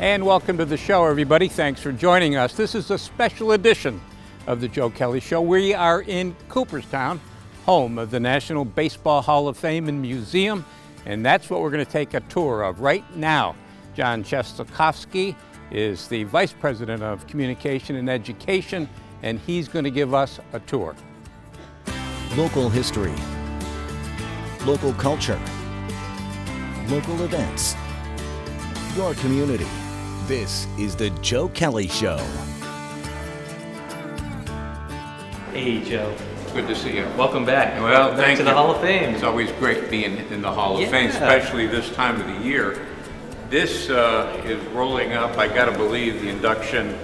And welcome to the show, everybody. Thanks for joining us. This is a special edition of the Joe Kelly Show. We are in Cooperstown, home of the National Baseball Hall of Fame and Museum, and that's what we're going to take a tour of right now. John Chestakowski is the Vice President of Communication and Education, and he's going to give us a tour. Local history, local culture, local events, your community. This is the Joe Kelly Show. Hey, Joe. Good to see you. Welcome back. Well, thank you. To the Hall of Fame. It's always great being in the Hall of Fame, especially this time of the year. This is rolling up. I got to believe the induction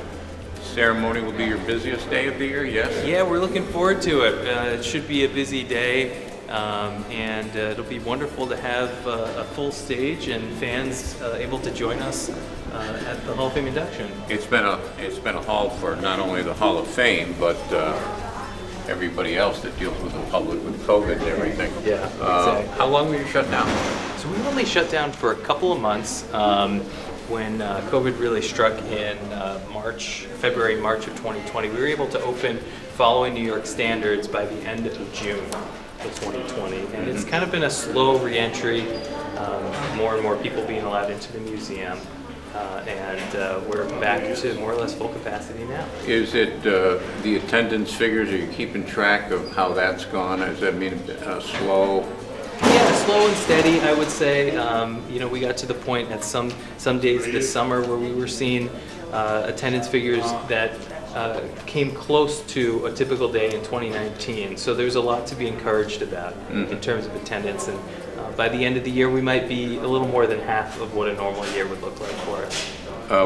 ceremony will be your busiest day of the year, yes? Yeah, we're looking forward to it. It should be a busy day, and it'll be wonderful to have a full stage and fans able to join us at the Hall of Fame induction. It's been a hall for not only the Hall of Fame, but everybody else that deals with the public with COVID and everything. Yeah, exactly. How long were you shut down? So we were only shut down for a couple of months. When COVID really struck in February, March of 2020, we were able to open following New York standards by the end of June of 2020. And it's kind of been a slow reentry, more and more people being allowed into the museum. And we're back to more or less full capacity now. Is it the attendance figures? Are you keeping track of how that's gone? Does that mean slow? Yeah, slow and steady, I would say. We got to the point at some days this summer where we were seeing attendance figures that came close to a typical day in 2019. So there's a lot to be encouraged about in terms of attendance. And by the end of the year, we might be a little more than half of what a normal year would look like for us.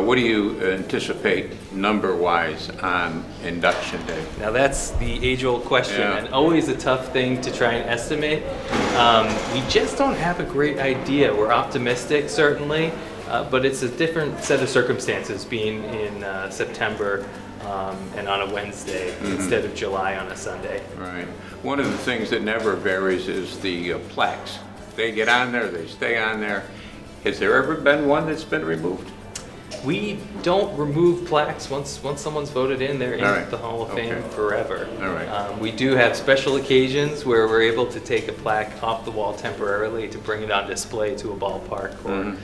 What do you anticipate number-wise on induction day? Now that's the age-old question, and always a tough thing to try and estimate. We just don't have a great idea. We're optimistic, certainly, but it's a different set of circumstances being in September and on a Wednesday instead of July on a Sunday. Right. One of the things that never varies is the plaques. They get on there, they stay on there. Has there ever been one that's been removed? We don't remove plaques. Once someone's voted in, they're in the Hall of Fame forever. All right. We do have special occasions where we're able to take a plaque off the wall temporarily to bring it on display to a ballpark or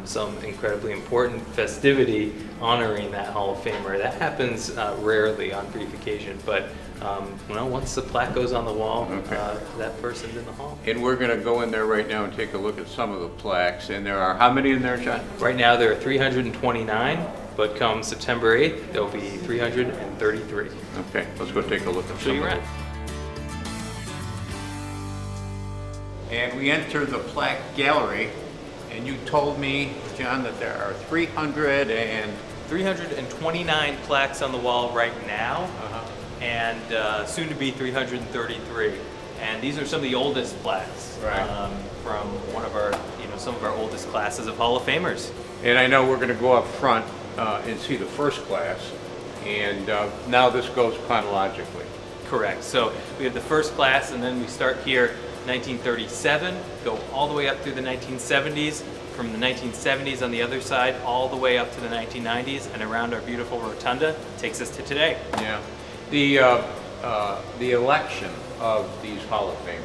some incredibly important festivity honoring that Hall of Famer. That happens rarely on brief occasion, but once the plaque goes on the wall, that person's in the hall. And we're going to go in there right now and take a look at some of the plaques. And there are how many in there, John? Right now there are 329, but come September 8th, there'll be 333. Okay, let's go take a look at some of them. And we enter the Plaque Gallery, and you told me, John, that there are 329 plaques on the wall right now. And soon to be 333. And these are some of the oldest plaques from one of our, some of our oldest classes of Hall of Famers. And I know we're going to go up front and see the first class. And now this goes chronologically. Correct. So we have the first class, and then we start here 1937, go all the way up through the 1970s. From the 1970s on the other side, all the way up to the 1990s, and around our beautiful rotunda takes us to today. Yeah. The election of these Hall of Famers,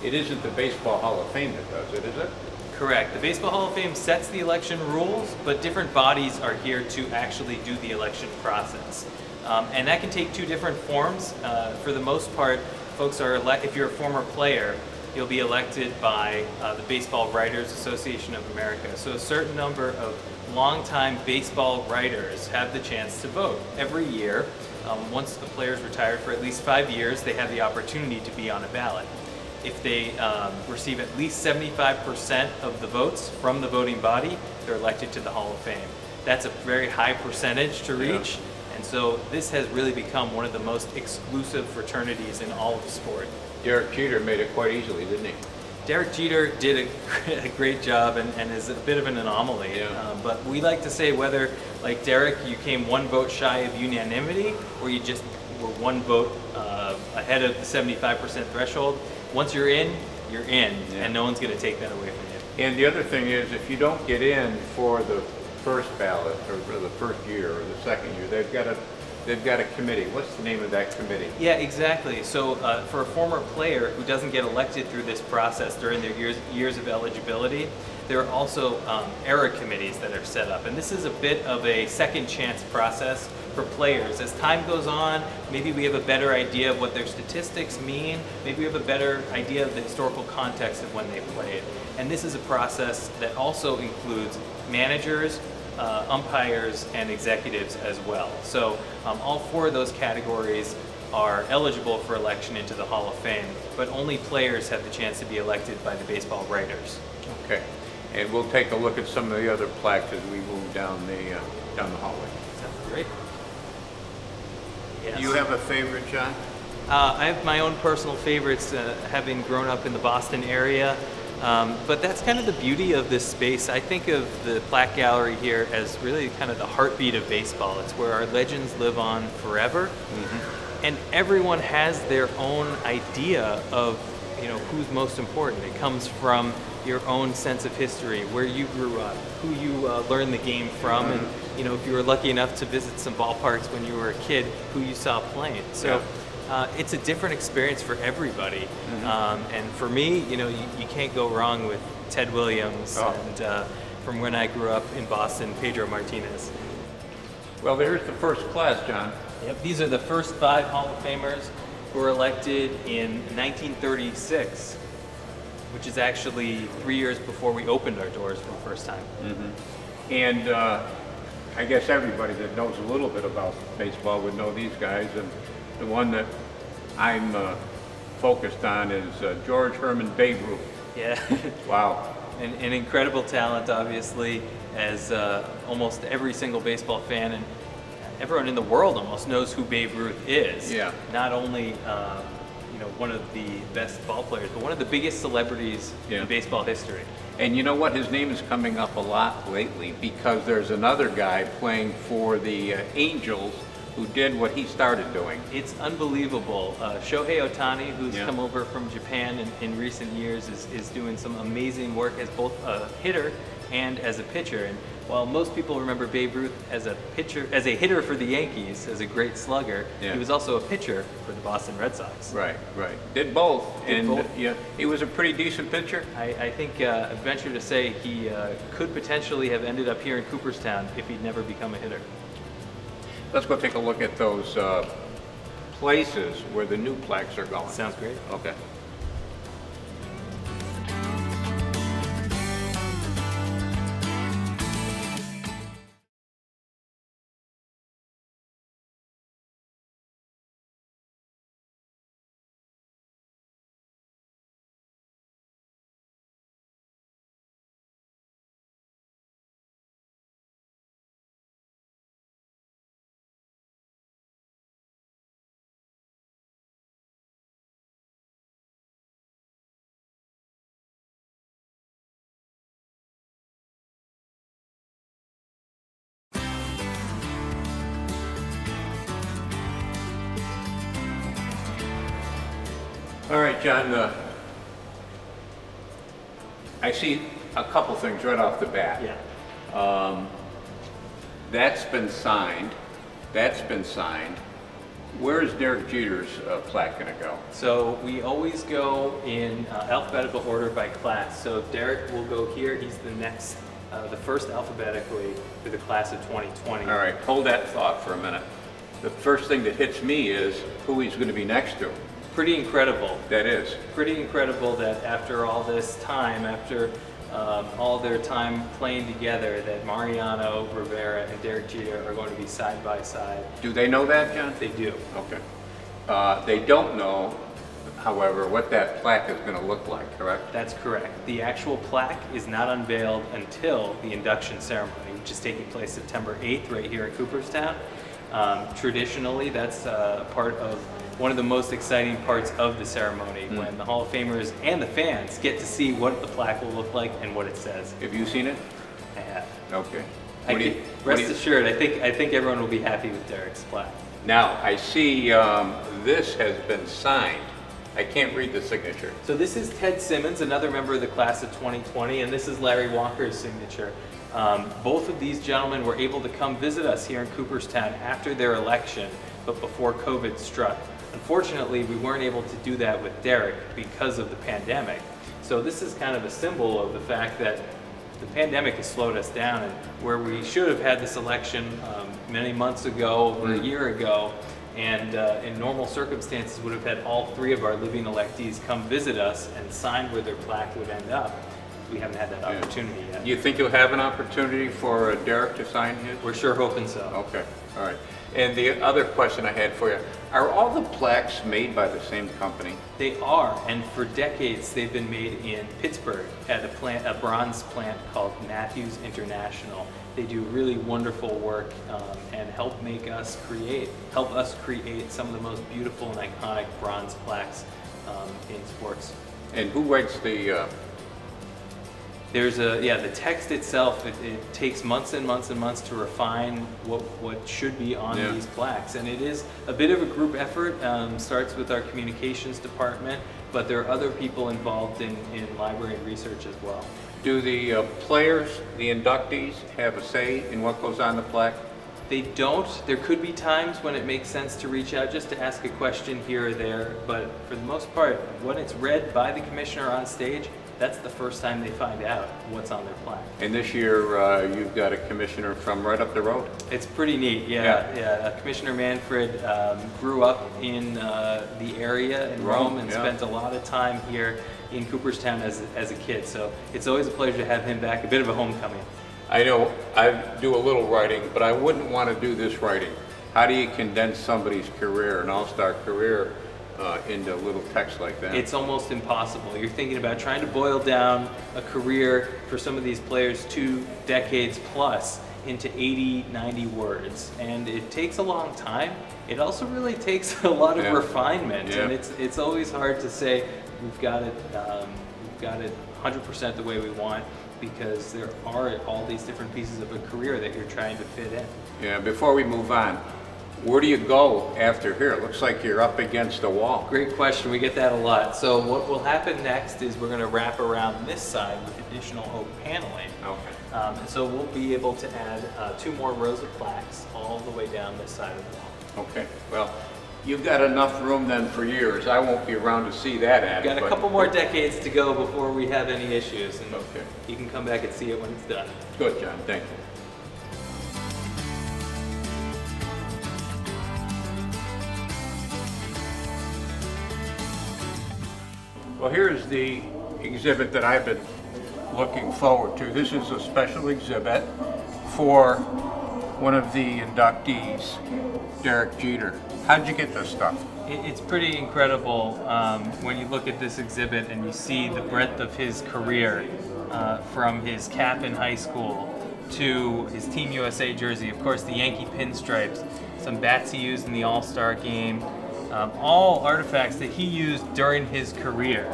it isn't the Baseball Hall of Fame that does it, is it? Correct. The Baseball Hall of Fame sets the election rules, but different bodies are here to actually do the election process. And that can take two different forms. For the most part, folks are if you're a former player, you'll be elected by the Baseball Writers Association of America. So a certain number of longtime baseball writers have the chance to vote every year. Once the player's retired for at least 5 years, they have the opportunity to be on a ballot. If they receive at least 75% of the votes from the voting body, they're elected to the Hall of Fame. That's a very high percentage to reach, and so this has really become one of the most exclusive fraternities in all of sport. Derek Jeter made it quite easily, didn't he? Derek Jeter did a great job and is a bit of an anomaly. But we like to say whether, like Derek, you came one vote shy of unanimity or you just were one vote ahead of the 75% threshold, once you're in, and no one's going to take that away from you. And the other thing is, if you don't get in for the first ballot, or for the first year or the second year, they've got a committee. What's the name of that committee? Yeah, exactly. So for a former player who doesn't get elected through this process during their years of eligibility, there are also era committees that are set up. And this is a bit of a second chance process for players. As time goes on, maybe we have a better idea of what their statistics mean. Maybe we have a better idea of the historical context of when they played. And this is a process that also includes managers, umpires, and executives as well. So all four of those categories are eligible for election into the Hall of Fame, but only players have the chance to be elected by the baseball writers. Okay. And we'll take a look at some of the other plaques as we move down the hallway. Sounds great. Yes. Do you have a favorite, John? I have my own personal favorites, having grown up in the Boston area. But that's kind of the beauty of this space. I think of the Plaque Gallery here as really kind of the heartbeat of baseball. It's where our legends live on forever. Mm-hmm. And everyone has their own idea of, who's most important. It comes from your own sense of history, where you grew up, who you learned the game from, and if you were lucky enough to visit some ballparks when you were a kid, who you saw playing. So it's a different experience for everybody. Mm-hmm. And for me, you can't go wrong with Ted Williams and from when I grew up in Boston, Pedro Martinez. Well, there's the first class, John. Yep, these are the first 5 Hall of Famers who were elected in 1936, which is actually 3 years before we opened our doors for the first time. Mm-hmm. And I guess everybody that knows a little bit about baseball would know these guys. And the one that I'm focused on is George Herman Babe Ruth. Yeah. Wow. An incredible talent, obviously, as almost every single baseball fan and everyone in the world almost knows who Babe Ruth is. Yeah. Not only one of the best ball players, but one of the biggest celebrities in baseball history. And you know what? His name is coming up a lot lately because there's another guy playing for the Angels who did what he started doing. It's unbelievable. Shohei Ohtani, who's come over from Japan in recent years, is doing some amazing work as both a hitter and as a pitcher. And while most people remember Babe Ruth as a hitter for the Yankees, as a great slugger, he was also a pitcher for the Boston Red Sox. Right. Did both. Yeah, he was a pretty decent pitcher. I think I'd venture to say he could potentially have ended up here in Cooperstown if he'd never become a hitter. Let's go take a look at those places where the new plaques are going. Sounds great. Okay. All right, John, I see a couple things right off the bat. Yeah. That's been signed. Where is Derek Jeter's plaque going to go? So we always go in alphabetical order by class. So Derek will go here. He's the first alphabetically for the class of 2020. All right, hold that thought for a minute. The first thing that hits me is who he's going to be next to. Pretty incredible. That is. Pretty incredible that after all this time, after all their time playing together, that Mariano Rivera and Derek Jeter are going to be side by side. Do they know that, John? They do. Okay. They don't know, however, what that plaque is going to look like, correct? That's correct. The actual plaque is not unveiled until the induction ceremony, which is taking place September 8th right here in Cooperstown. Traditionally, that's part of one of the most exciting parts of the ceremony, when the Hall of Famers and the fans get to see what the plaque will look like and what it says. Have you seen it? I have. Okay. Rest assured, I think everyone will be happy with Derek's plaque. Now, I see this has been signed. I can't read the signature. So this is Ted Simmons, another member of the class of 2020, and this is Larry Walker's signature. Both of these gentlemen were able to come visit us here in Cooperstown after their election, but before COVID struck. Unfortunately, we weren't able to do that with Derek because of the pandemic. So this is kind of a symbol of the fact that the pandemic has slowed us down, and where we should have had this election many months ago, over a year ago, and in normal circumstances would have had all three of our living electees come visit us and sign where their plaque would end up. We haven't had that opportunity yet. You think you'll have an opportunity for Derek to sign his? We're sure hoping so. Okay, all right. And the other question I had for you, are all the plaques made by the same company? They are, and for decades they've been made in Pittsburgh at a bronze plant called Matthews International. They do really wonderful work and help us create some of the most beautiful and iconic bronze plaques in sports. And who writes the There's the text itself, it takes months and months and months to refine what should be on these plaques. And it is a bit of a group effort, starts with our communications department, but there are other people involved in library research as well. Do the players, the inductees, have a say in what goes on the plaque? They don't. There could be times when it makes sense to reach out just to ask a question here or there, but for the most part, when it's read by the commissioner on stage, that's the first time they find out what's on their plaque. And this year, you've got a commissioner from right up the road? It's pretty neat, yeah. Commissioner Manfred grew up in the area in Rome and spent a lot of time here in Cooperstown as a kid. So it's always a pleasure to have him back, a bit of a homecoming. I know I do a little writing, but I wouldn't want to do this writing. How do you condense somebody's career, an all-star career, into little text like that? It's almost impossible. You're thinking about trying to boil down a career for some of these players 2 decades plus into 80, 90 words, and it takes a long time. It also really takes a lot of refinement, and it's always hard to say we've got it 100% the way we want, because there are all these different pieces of a career that you're trying to fit in. Yeah, before we move on, where do you go after here? It looks like you're up against a wall. Great question. We get that a lot. So what will happen next is we're going to wrap around this side with additional oak paneling. Okay. And so we'll be able to add 2 more rows of plaques all the way down this side of the wall. Okay. Well, you've got enough room then for years. I won't be around to see that ad. We've got a couple more decades to go before we have any issues, and you can come back and see it when it's done. Good, John. Thank you. Well, here's the exhibit that I've been looking forward to. This is a special exhibit for one of the inductees, Derek Jeter. How'd you get this stuff? It's pretty incredible when you look at this exhibit and you see the breadth of his career, from his cap in high school to his Team USA jersey, of course the Yankee pinstripes, some bats he used in the All-Star game, all artifacts that he used during his career,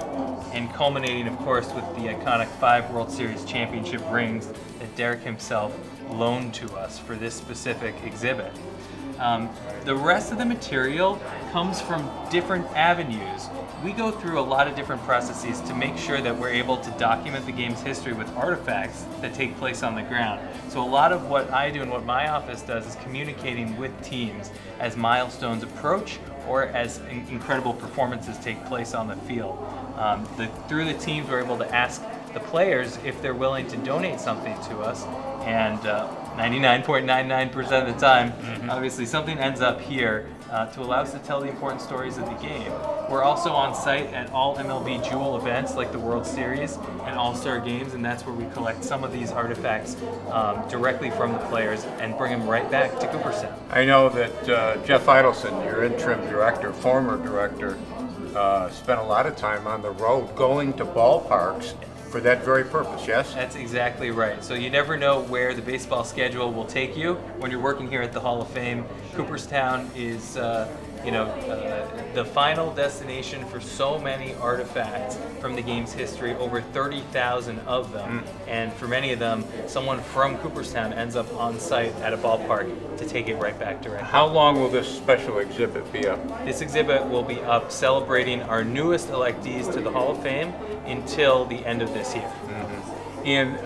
and culminating, of course, with the iconic 5 World Series championship rings that Derek himself loaned to us for this specific exhibit. The rest of the material comes from different avenues. We go through a lot of different processes to make sure that we're able to document the game's history with artifacts that take place on the ground. So a lot of what I do and what my office does is communicating with teams as milestones approach or as incredible performances take place on the field. Through the teams, we're able to ask the players if they're willing to donate something to us, and 99.99% of the time, obviously something ends up here to allow us to tell the important stories of the game. We're also on site at all MLB Jewel events like the World Series and All-Star games, and that's where we collect some of these artifacts directly from the players and bring them right back to Cooperstown. I know that Jeff Idelson, your interim director, former director, spent a lot of time on the road going to ballparks for that very purpose, yes? That's exactly right. So you never know where the baseball schedule will take you when you're working here at the Hall of Fame. Cooperstown is the final destination for so many artifacts from the game's history, over 30,000 of them. And for many of them, someone from Cooperstown ends up on site at a ballpark to take it right back directly. How long will this special exhibit be up? This exhibit will be up celebrating our newest electees to the Hall of Fame until the end of this year. And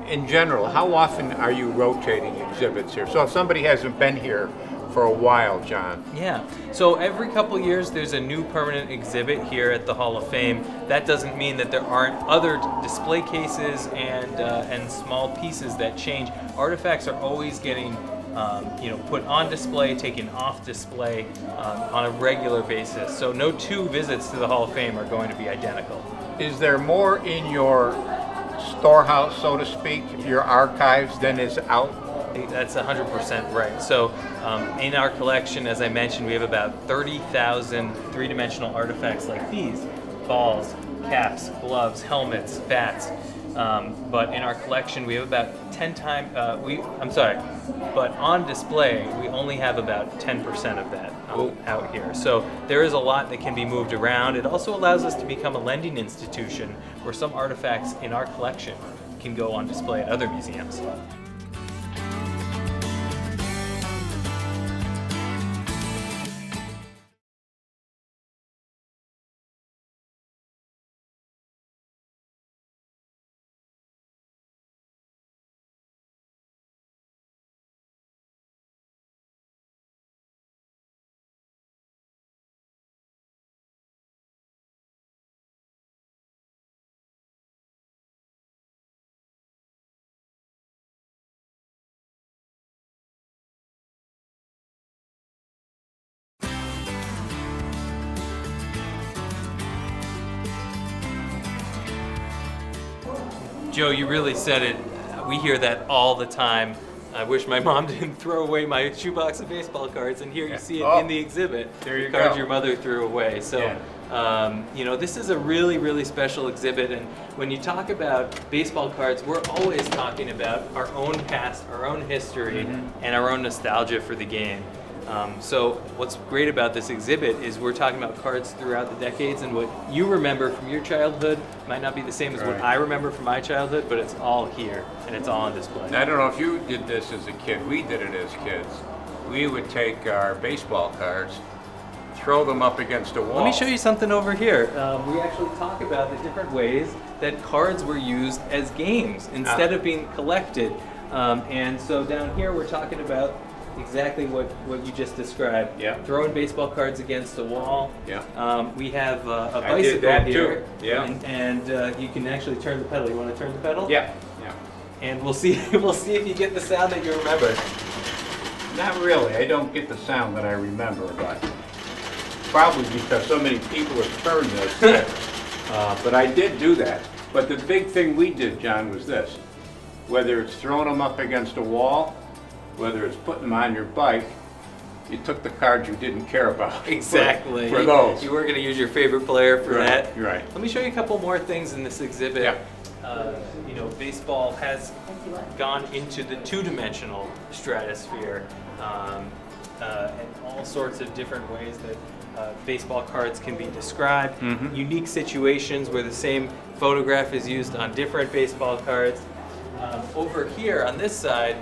in general, how often are you rotating exhibits here? So if somebody hasn't been here for a while, John. Yeah, so every couple years there's a new permanent exhibit here at the Hall of Fame. That doesn't mean that there aren't other display cases and small pieces that change. Artifacts are always getting put on display, taken off display on a regular basis. So no two visits to the Hall of Fame are going to be identical. Is there more in your storehouse, so to speak, your archives, than is out? That's 100% right. So in our collection, as I mentioned, we have about 30,000 three-dimensional artifacts like these: balls, caps, gloves, helmets, bats. But in our collection, we have about 10 times, but on display, we only have about 10% of that out here. So there is a lot that can be moved around. It also allows us to become a lending institution where some artifacts in our collection can go on display at other museums. Joe, you really said it. We hear that all the time. I wish my mom didn't throw away my shoebox of baseball cards, and here you see it in the exhibit. There you the cards go. your mother threw away. So, this is a really, really special exhibit, and when you talk about baseball cards, we're always talking about our own past, our own history, and our own nostalgia for the game. So what's great about this exhibit is we're talking about cards throughout the decades, and what you remember from your childhood might not be the same as what I remember from my childhood, but it's all here, and it's all on display. I don't know if you did this as a kid. We did it as kids. We would take our baseball cards, throw them up against a wall. Let me show you something over here. We actually talk about the different ways that cards were used as games instead of being collected. And so down here we're talking about exactly what you just described. Yeah. Throwing baseball cards against the wall. Yeah. We have a I did bicycle that here. too. Yeah. And you can actually turn the pedal. You want to turn the pedal? Yeah. Yeah. And we'll see if you get the sound that you remember. Not really. I don't get the sound that I remember, but probably because so many people have turned this. But I did do that. But the big thing we did, John, was this. Whether it's throwing them up against a wall, whether it's putting them on your bike, you took the cards you didn't care about. Exactly. For those. You weren't going to use your favorite player for that. Right. Let me show you a couple more things in this exhibit. Yeah. Baseball has gone into the two-dimensional stratosphere, and all sorts of different ways that baseball cards can be described. Unique situations where the same photograph is used on different baseball cards. Over here on this side,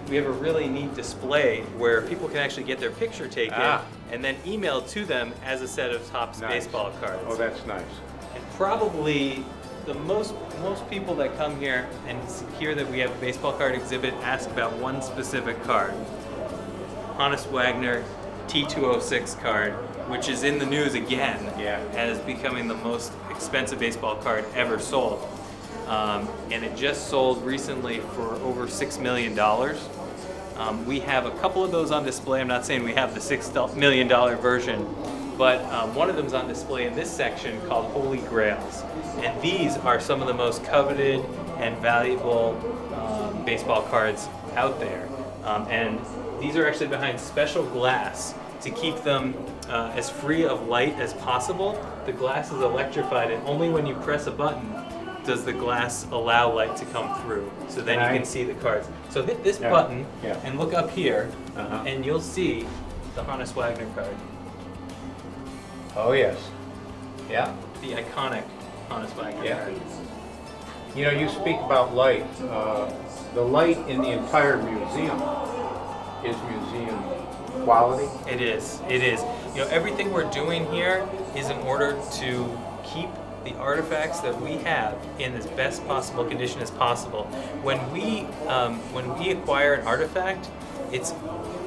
we have a really neat display where people can actually get their picture taken and then emailed to them as a set of Topps baseball cards. Oh, that's nice. And probably the most people that come here and hear that we have a baseball card exhibit ask about one specific card. Honus Wagner T206 card, which is in the news again as becoming the most expensive baseball card ever sold. And it just sold recently for over $6 million. We have a couple of those on display. I'm not saying we have the $6 million version, but one of them's on display in this section called Holy Grails. And these are some of the most coveted and valuable baseball cards out there. And these are actually behind special glass to keep them as free of light as possible. The glass is electrified, and only when you press a button does the glass allow light to come through. So then you can see the cards. So hit this button and look up here, and you'll see the Honus Wagner card. Oh, yes. Yeah. The iconic Honus Wagner card. You know, you speak about light. The light in the entire museum is museum quality. It is. It is. Everything we're doing here is in order to keep the artifacts that we have in as best possible condition as possible. When we acquire an artifact, it's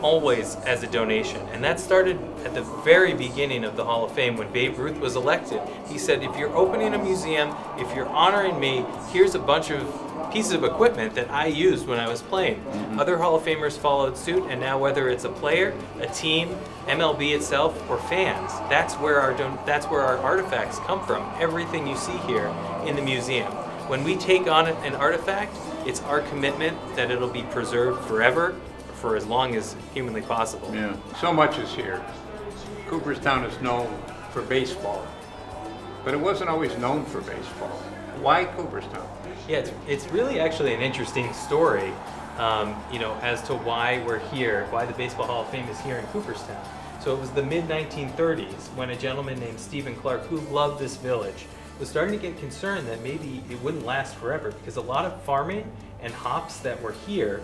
always as a donation, and that started at the very beginning of the Hall of Fame when Babe Ruth was elected. He said, if you're opening a museum, if you're honoring me, here's a bunch of pieces of equipment that I used when I was playing. Other Hall of Famers followed suit, and now whether it's a player, a team, MLB itself, or fans, that's where our artifacts come from. Everything you see here in the museum. When we take on an artifact, it's our commitment that it'll be preserved forever, for as long as humanly possible. Yeah, so much is here. Cooperstown is known for baseball, but it wasn't always known for baseball. Why Cooperstown? Yeah, it's really actually an interesting story, as to why we're here, why the Baseball Hall of Fame is here in Cooperstown. So it was the mid-1930s when a gentleman named Stephen Clark, who loved this village, was starting to get concerned that maybe it wouldn't last forever, because a lot of farming and hops that were here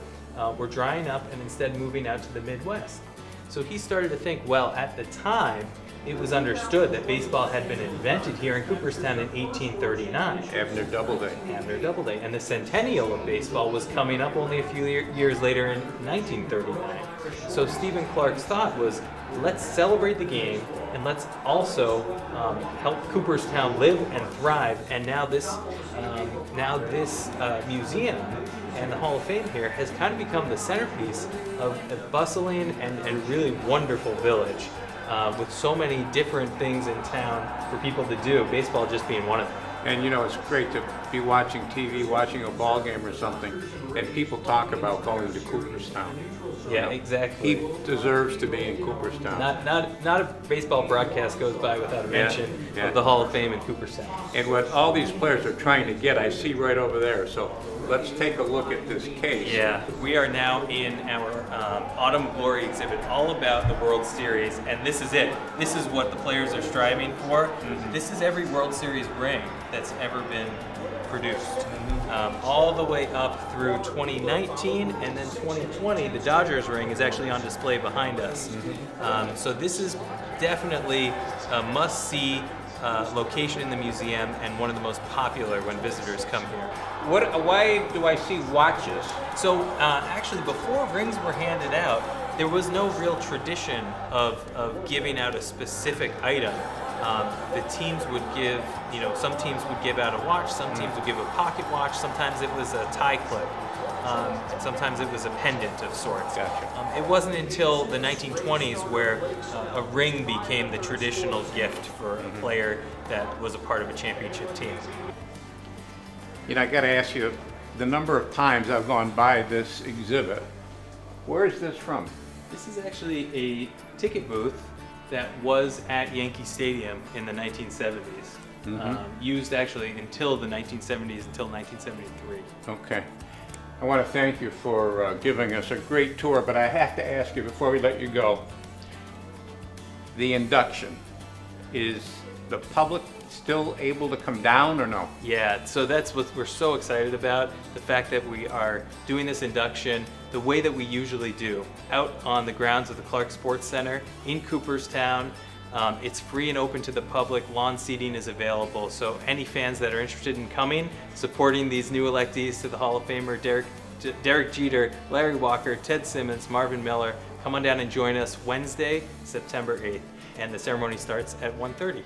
were drying up and instead moving out to the Midwest. So he started to think, well, at the time, it was understood that baseball had been invented here in Cooperstown in 1839. Abner Doubleday. Abner Doubleday. And the centennial of baseball was coming up only a few years later in 1939. So Stephen Clark's thought was, let's celebrate the game and let's also help Cooperstown live and thrive. And now this museum and the Hall of Fame here has kind of become the centerpiece of a bustling and really wonderful village with so many different things in town for people to do, baseball just being one of them. And it's great to be watching TV, watching a ball game or something, and people talk about going to Cooperstown. Yeah, exactly. He deserves to be in Cooperstown. Not a baseball broadcast goes by without a mention of the Hall of Fame in Cooperstown. And what all these players are trying to get, I see right over there. So let's take a look at this case. Yeah, we are now in our Autumn Glory exhibit, all about the World Series, and this is it. This is what the players are striving for. This is every World Series ring that's ever been produced. All the way up through 2019, and then 2020, the Dodgers ring is actually on display behind us. So this is definitely a must-see location in the museum, and one of the most popular when visitors come here. Why do I see watches? So actually, before rings were handed out, there was no real tradition of giving out a specific item. The teams would give, some teams would give out a watch, some teams would give a pocket watch, sometimes it was a tie clip, and sometimes it was a pendant of sorts. Gotcha. It wasn't until the 1920s where a ring became the traditional gift for a player that was a part of a championship team. I got to ask you, the number of times I've gone by this exhibit, where is this from? This is actually a ticket booth that was at Yankee Stadium in the 1970s. Used actually until the 1970s, until 1973. Okay. I want to thank you for giving us a great tour, but I have to ask you before we let you go, the induction, is the public still able to come down or no? Yeah, so that's what we're so excited about, the fact that we are doing this induction the way that we usually do, out on the grounds of the Clark Sports Center in Cooperstown. It's free and open to the public. Lawn seating is available, so any fans that are interested in coming, supporting these new electees to the Hall of Famer, Derek Jeter, Larry Walker, Ted Simmons, Marvin Miller, come on down and join us Wednesday, September 8th, and the ceremony starts at 1:30.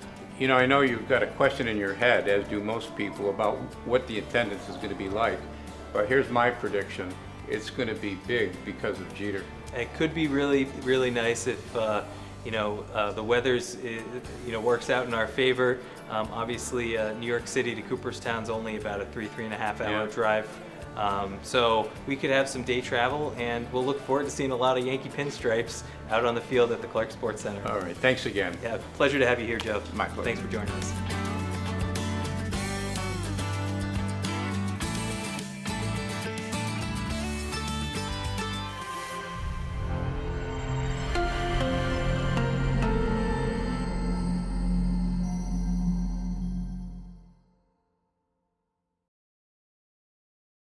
I know you've got a question in your head, as do most people, about what the attendance is going to be like, but here's my prediction. It's going to be big because of Jeter. It could be really, really nice if the weather's works out in our favor. Obviously, New York City to Cooperstown's only about a 3.5 hour drive. So we could have some day travel, and we'll look forward to seeing a lot of Yankee pinstripes out on the field at the Clark Sports Center. All right, thanks again. Yeah, pleasure to have you here, Joe. My pleasure. Thanks for joining us.